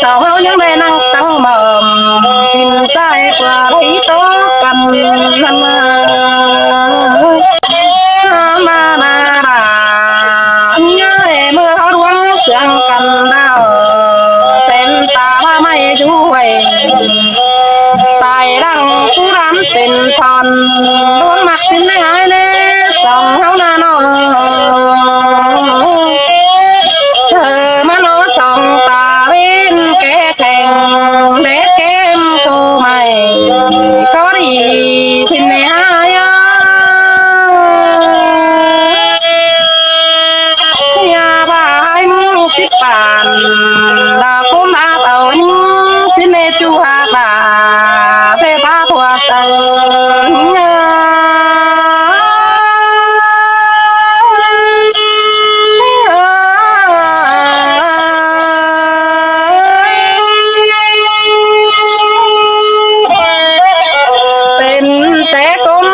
sao hao những đây năng tăng mờ tin trái qua thấy tốt cần năm mà nhớ mưa áo đuông sương cần đào sen ta mây chú quầy tài đăng cú đám tình thòn đuông mặc xin ai nè sòng hao na nó thơ mà nó sòng ta bên kẻ thèn bé kem cô mày có đi xin nè ai nhà bà anh chiếc bàn là cô má tàu xin nè chú hà bà thế ba thuộc tờ té con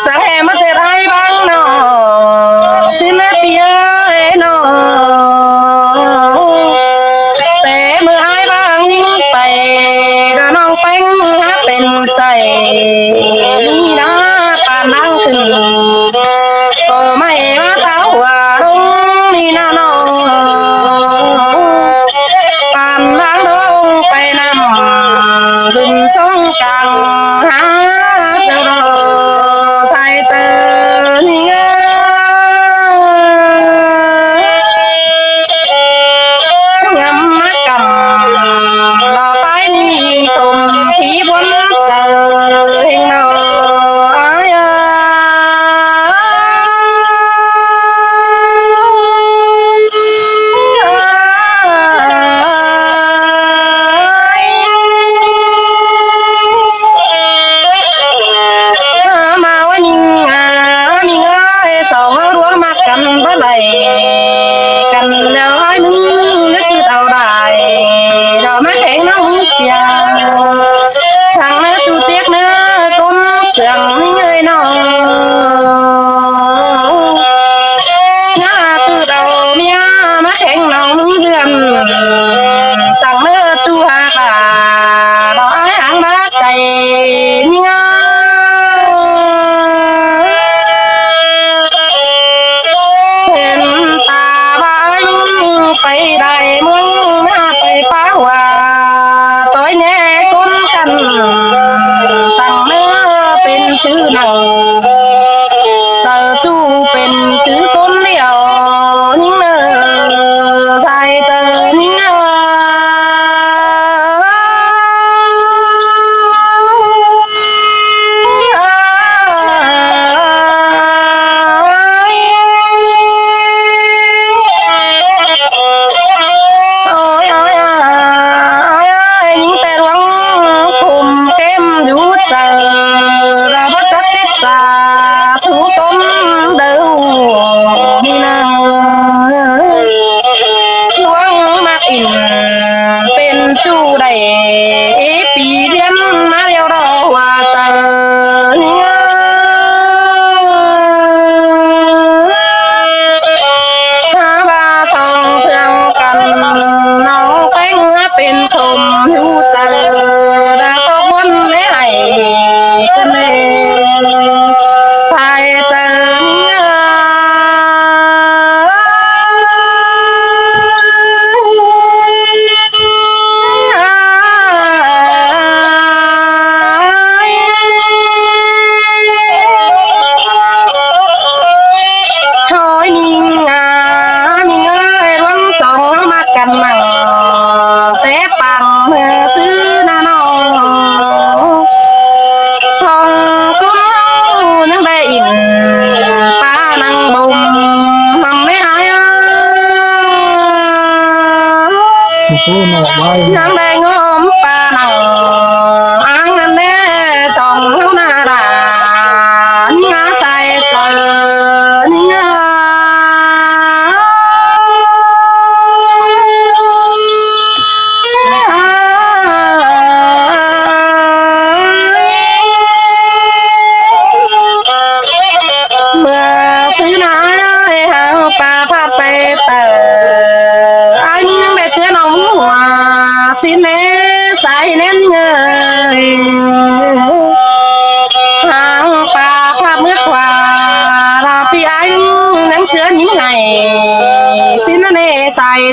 chẳng em mất ai băng nó xin bia nó té mưa ai băng tay đã nong bánhเป็นใส่นี่นะปานนั่งถึงก็ไม่มาเท้าหัวลงนี่นะน้องปานนั่งลงไปนำดึงช่องกลางหาเจ้าใส่เจอนี่งำนักกำรอไปนี่ตุ่มที่บนเจอเฮงนอกันบ่ไหลกันแล้วให้มึงนึกเอาได้ดอกไม้แข็งน้องเปียสั่งเนื้อจูเตียกเนื้อก้นเสียงเงยน้องน้าคือเราเมียมาแข็งน้องเดือนสั่งเนื้อจูหาตาดอกไม้หางมาไก่นี่งาไปได้มึงมาไปป้าว่าตัวแง่คนกันสั่งเนื้อเป็นชื่อหนังเจอจูเป็นชื่อคนเดียวนิ่งเนอใส่เจอนิ่งเนอchú tôm đâu đi nào chuông mặc in bên chú đầy bị diêm má đeo đỏ hòa tờ ba song thương cần nóng cánh bên thùng hữu tờ đã có muốn lấy hải cân phải thôi mình ơi vẫn sống mà cần mặn té bằng xứ na nó xong cũng những đây in ba năng bùng mầm mấy ai những đây ngóm ba năng ăn ăn nè xong lúc nào đã nhá sai cờ nhá xứ nói hàng pa pa pe tờ anh mẹ chưa nóng hòa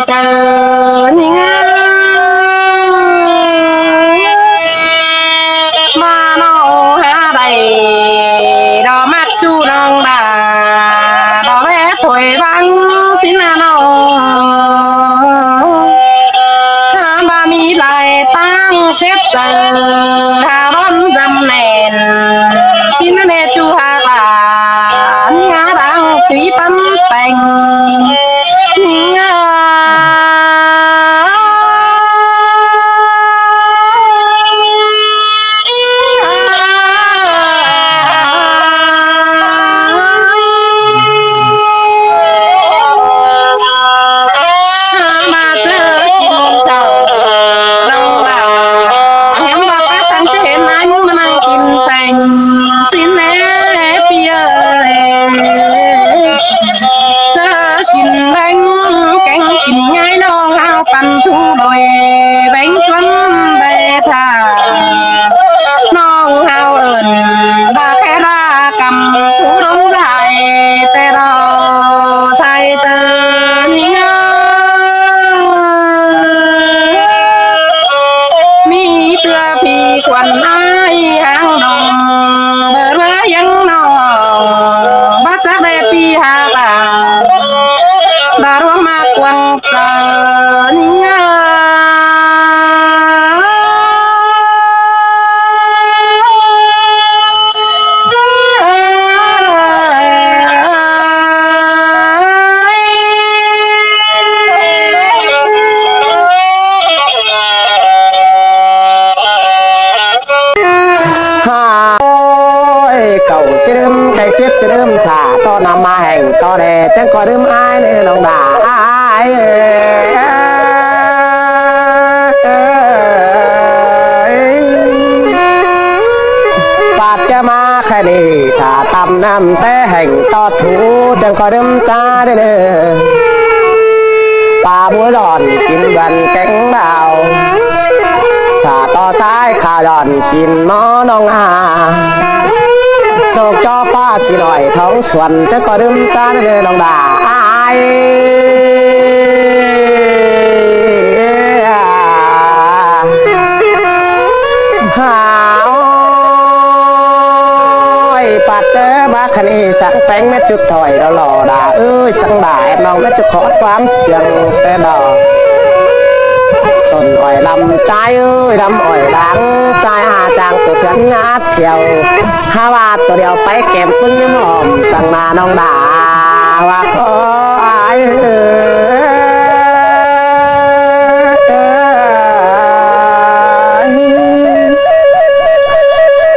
เจอนี่งมาเนาหาใดดอกมัดจูนองดาดอกแม่ถอยบังสินาเนาหาบามีลายตั้งเจ็บเจอหาร้อนจำแนนสินาเนจูหาบานงาดังตีปั้นแต่งงาปั่นthu đồi bánh xuân về thả non hao ẩn ba khẽ ra cầm thu đông dài tê đò say tơ nhing mi tưa phi quần ai hàng đồng bờ rơi dân nọ bắt chắc đẹp phi hà bà ruộng ma quăng trời cậu chứ đêm cái xếp chứ đêm thả to nằm mà hành to đè chẳng có đêm ai nên lòng đà ai bạc cha ma khai đi thả tầm nằm té hành to thú chẳng có đêm cha đây nè bà búa đòn kín đoàn cánh đào thả to sai khả đòn kín mó nông nộp cho pha kỳ loại thống xuân chắc có đêm ta nên lòng đà ai ôi bát chế bác khani sáng bánh mét chút thổi đó lò đà ơi sáng đà em mong mét chút khó quám xiềng tê đỏ tuần ỏi lầm trái ơi lầm ỏi đáng trái hà trang từ phiến ngát theo hà bátตัวเดียวไปเก็บพึ่งยิ้มหอมสั่งนาน้องด่าว่าก็อาย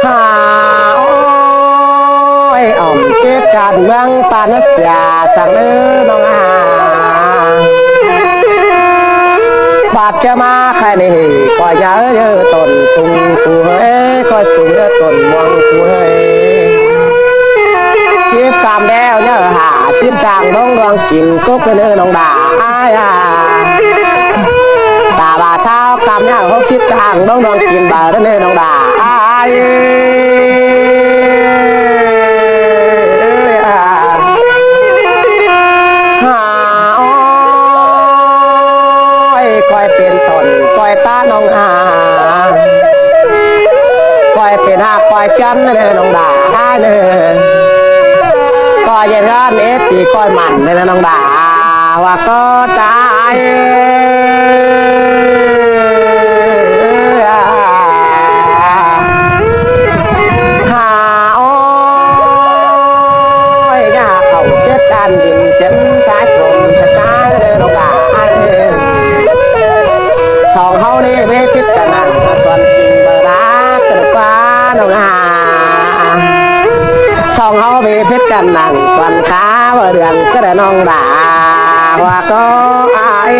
หาโอ้ยอ่อมเจ็บจัดเมืองปานัสยาสั่งเนื้อน้องบาดจะมาใครนี่ก็เยอะเยอะตนตุงกูเฮ้ก็สูงตนมองกูเฮ้เสียบกามแล้วเนื้อหาเสียบกลางน้องดวงกินกุ๊กเนื้อน้องด่าอ้ายตาบาเช้ากามเนี่ยเขาเสียบกลางน้องดวงกินบ่าเนื้อน้องด่าอ้ายก้อยเป็นตนก้อยตาน้องก้อยเป็นหาก้อยจันเลยน้องด่าเลยก้อยเย็นร้อนปีก้อยมันเลยน้องด่าว่าก็ตายหาโอ้ยงาเขาเจ็ดจันดินเจ็ดสายผมช้าเลยน้องด่าสองเขานี่ไม่พิจารณาส่วนจริงเบอร์รักเกิดฟ้าน้องสองเขาไม่พิจารณาส่วนขาเบอร์เดือนก็ได้น้องด่าว่าก็อาย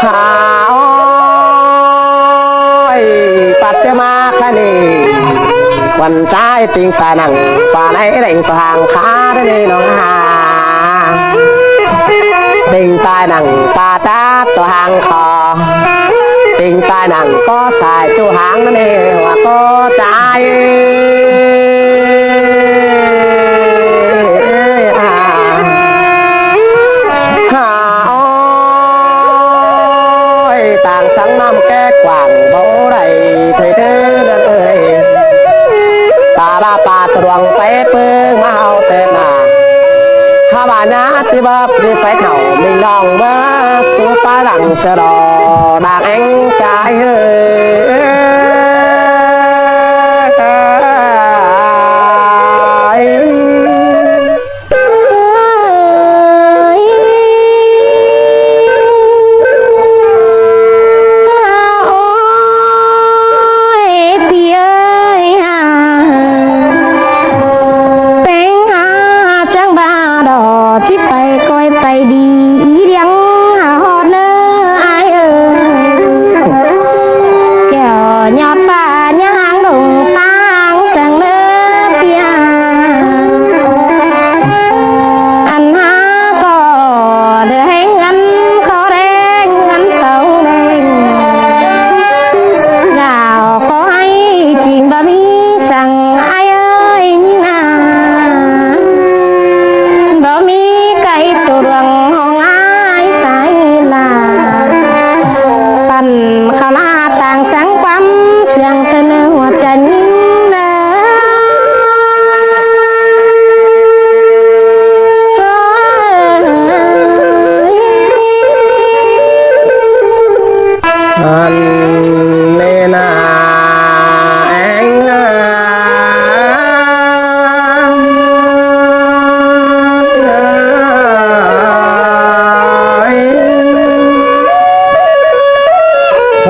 หาโอ้ยปัจจมาคณีวันใจติงตาหนังป่าไหนเร่งทางขาได้น้องติงตาหนังป่าจ้าตัวหางคอติงตาหนังก็สายจูหางนั่นเองว่าก็ใจ chỉ bắp chỉ phải đầu mình lòng bá xuống phá đằng xe đò đàn anh trai ơi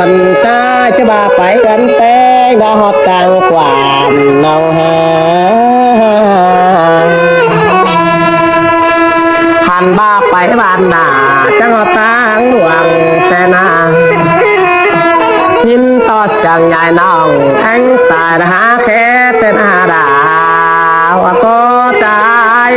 phần ta cho bà phải gánh té đã hót càng quản nào hàn ba phải bàn đà chẳng hót tăng luồng tên nhìn to sang nhai nòng anh xài đã khé tên đà và có trái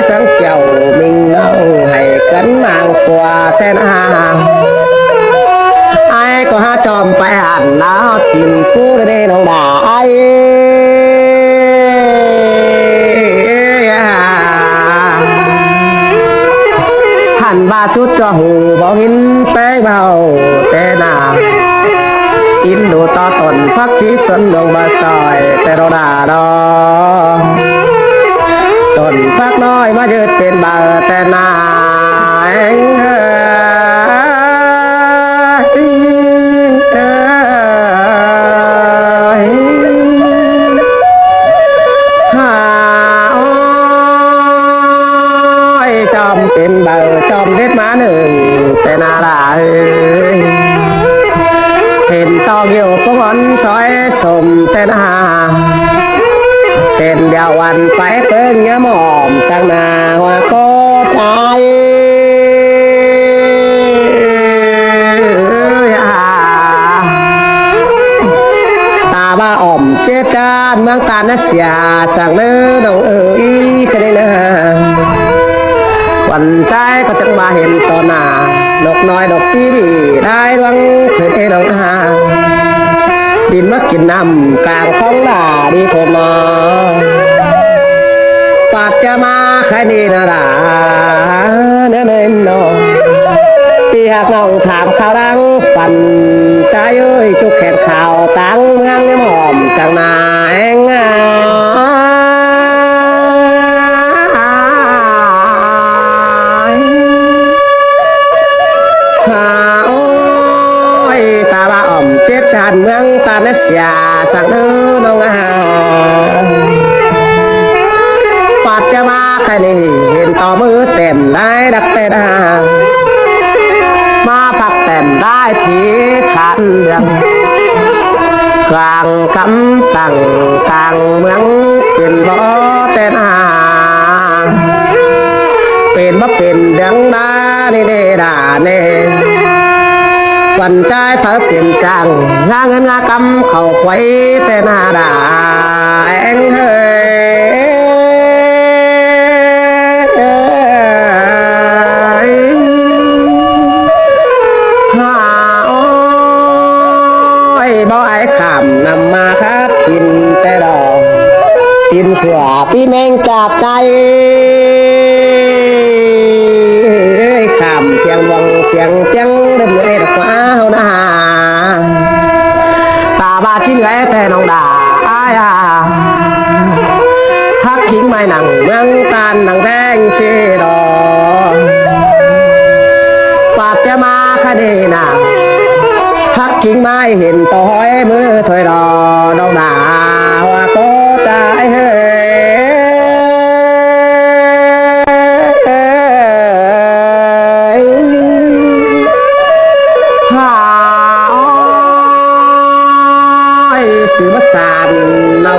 sáng chiều mình đâu hay cấn mang qua tên ai có hát tròn phải hẳn nó tìm phú đây đâu đà ai hẳn ba chút cho hù bảo in tế bao tên in đồ to tuần phát trí xuân đồng bà sỏi tên đâu đà đó tuần phát nói mà dứt bên bờ tên anh trong bên bờ trong vết má nương tên là hình to nhiều có ngón sói sồm tên sen đào ăn phải tên nhá mỏm sang nà hoa có trái ta ba ổm chết chan mang ta nó xà sang nơ đầu ơi cái đây nè quần trai có chẳng ba hiện to nà độc nói độc tí bị đai đoán thế đâu ha bin mấtกินน้ำกลางท้องด่าดีคนมาปากจะมาใครดีนะด่าเนื้อเน้นนอปีหักน้องถามข่าวดังฝันใจเอ้ยจุกแขนข่าวตั้งเมืองเนี่ยหอมสั่งนาเองchết tràn mương ta nó xả sang nước đông phát cho ba khai này hiện to mưa tèm đai đặc tê đà ma phạt tèm đai thì khăn đường càng cắm tầng càng mương tiền bó tênเป็นบ่เป็นเรื่องดานี่เด้ดาเน่วันใจฟ้าเปลี่ยนจังงาเงินงากำเข้าไว้แต่หน้าดาเองเฮ้ยฮ่าโอ้ยบ่ไอ้ขามนำมาครับกินแต่ดอกกินเสือพี่แมงจับใจขามเสียงวังเสียงเสียงเดิมเลย ไม้เห็นต่อยมือถอยรอน้องดาว่าก็ใจเฮ้สื่อมาสานเรา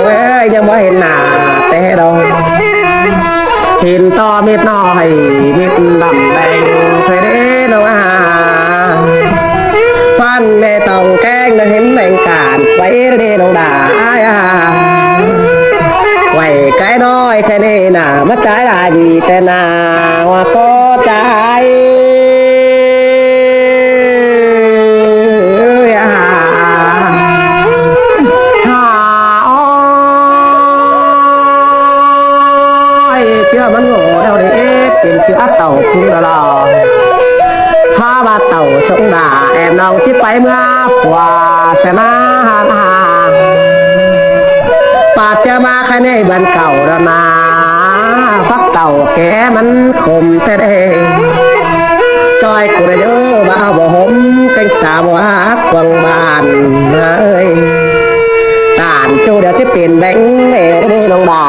ยังไม่เห็นหน้าแต่ดอกเห็นต่อเม็ดน้อยเม็ดดำแดงเคยได้น้องฟันในตองแกงได้เห็นแรงการไว้ได้น้องดาไว้ไกลน้อยแค่นี้น่ะมาใจลายดีแต่นาว่าก็ใจเชื่อมันโง่เท่านี้เป็นเชื่อเต่าพุ่งตลอดถ้าว่าเต่าสงดาแอบน้องจิไปเมื่อฝัวเสนาปาดจะมาแค่ในบ้านเก่าแล้วนาพักเต่าแกมันคมแต่เองจอยกูได้เยอะบ้าบ่หมเป็นสาวว่าควงบ้านเอ้ยตานจูเดี๋ยวจะเปลี่ยนแบงค์เอ๋ได้น้องดา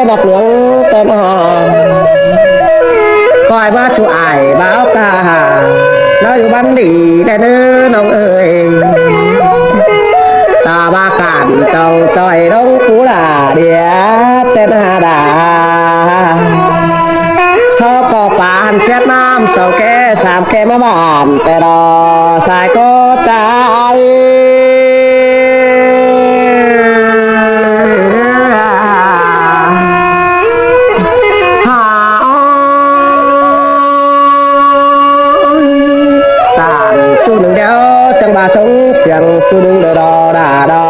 นักเลี้ยงเต้นหาคอยว่าสู้อายบ้าวกาเราอยู่บ้านดีแต่เนื้อน้องเอ๋ยตาบ้าการจ้องจอยน้องกูด่าเดียเต้นหาด่าเขาก็ปานเพียดน้ำสองแก่สามแก่มาบ้านแต่รอสายก็ใจจูหนึ่งเดียวจังบาสงเสียงจูหนึ่งเดียวด่าดอ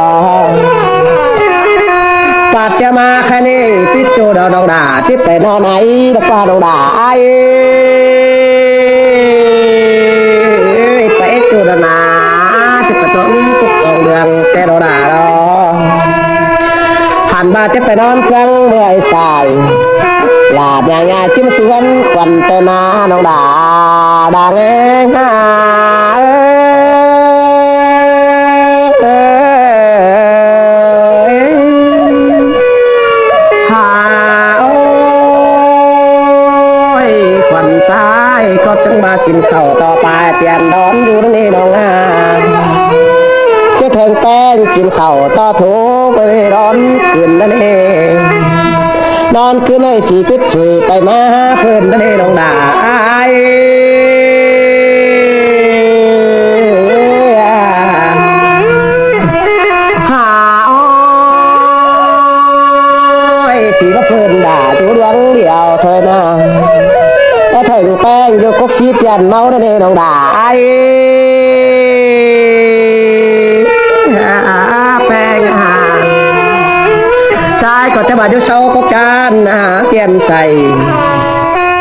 ปาดจะมาแค่นี้ติดจูดองด่าติดไปนอนไหนแล้วก็ดองด่าไอ้ไปจูดนาจะกระตุ้นกุกกองเดืองแต่ดองด่าดอผ่านมาจะไปนอนฟังเมื่อยสายหลาดอย่างง่ายชิมสวนควันเตนาน้องด่าด่าเองก็จังมากินข้าวต่อไปเปลี่ยนดอนอยู่นี่น้องจะเถิงแป้งกินข้าวต่อถูไปร้อนขึ้นนั่นเองนอนขึ้นให้สีพิษช่วยไปมาเพิ่นนั่นเองน้องด่าผีก็เพิ่นด่าจูดวงเดียวเธอนะถ้าถึงแป้งดูกกซีเปลี่ยนเมาได้เลยน้องด่าแป้งใจก็จะมาดูเช้าก็จานเปลี่ยนใส่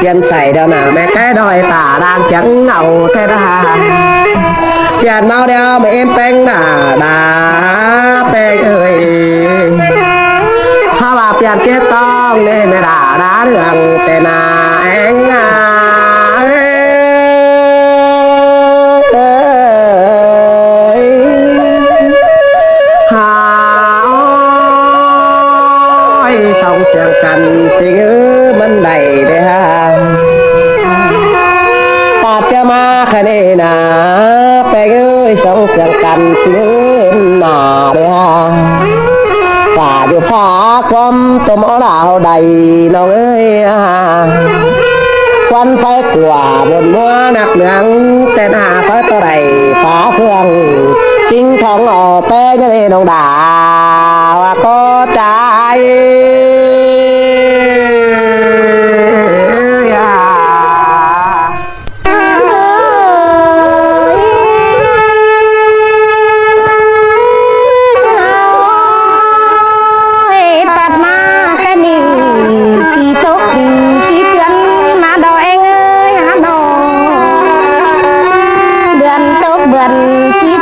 เดี๋ยวหนาแม่แก่ดอยตาด่างจังเงาแต่ด่าเปลี่ยนเมาเดียวไม่เอ็มแป้งด่าแป้งเอ้ยถ้าว่าเปลี่ยนเจ็บต้องเลยไม่ด่าเรื่องแต่นาเองส่งเสียงกันสิ่งมันได้เลยฮะปาดจะมาแค่นี้นะไปส่งเสียงกันสิ่งหนาเลยฮะป่าอยู่ฟ้าความตัวหมอดาวใดน้องเอ้ยควันไฟกลัวบนมัวหนักเหนืองแต่หน้าไฟตัวใดฟ้าเพื่องจิ้งทองออกแป้งเลยน้องด่าว่าก็ใจชี